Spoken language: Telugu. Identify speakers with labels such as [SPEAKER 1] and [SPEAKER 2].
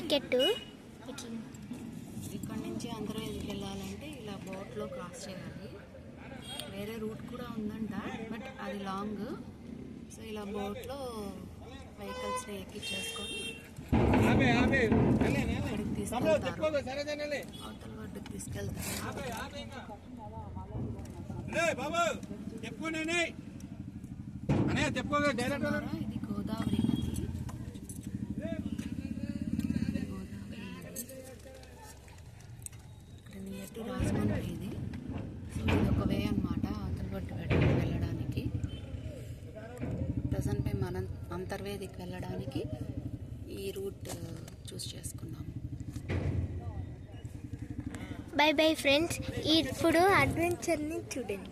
[SPEAKER 1] టికెట్
[SPEAKER 2] ఇక్కడ నుంచి అంతర్వేదికి వెళ్ళాలంటే ఇలా బోట్లో క్రాస్ చేయాలి. వేరే రూట్ కూడా ఉందంట, బట్ అది లాంగ్. సో ఇలా బోట్లో వెహికల్స్ని ఎక్కించేసుకొని అక్కడికి తీసుకెళ్తారు, అవతల ఒడ్డుకి తీసుకెళ్తారు. ఇది గోదావరి నది. ఇక్కడ నియర్ టు రాజమండ్రి ఇది. సో ఇది ఒక వే అనమాట అవతల ఒడ్డు వెళ్ళడానికి. ప్రజెంట్ మేము అంతర్వేదికి వెళ్ళడానికి ఈ రూట్ చూస్ చేసుకున్నాము.
[SPEAKER 1] By bye friends. ఇప్పుడు అడ్వెంచర్ని చూడండి.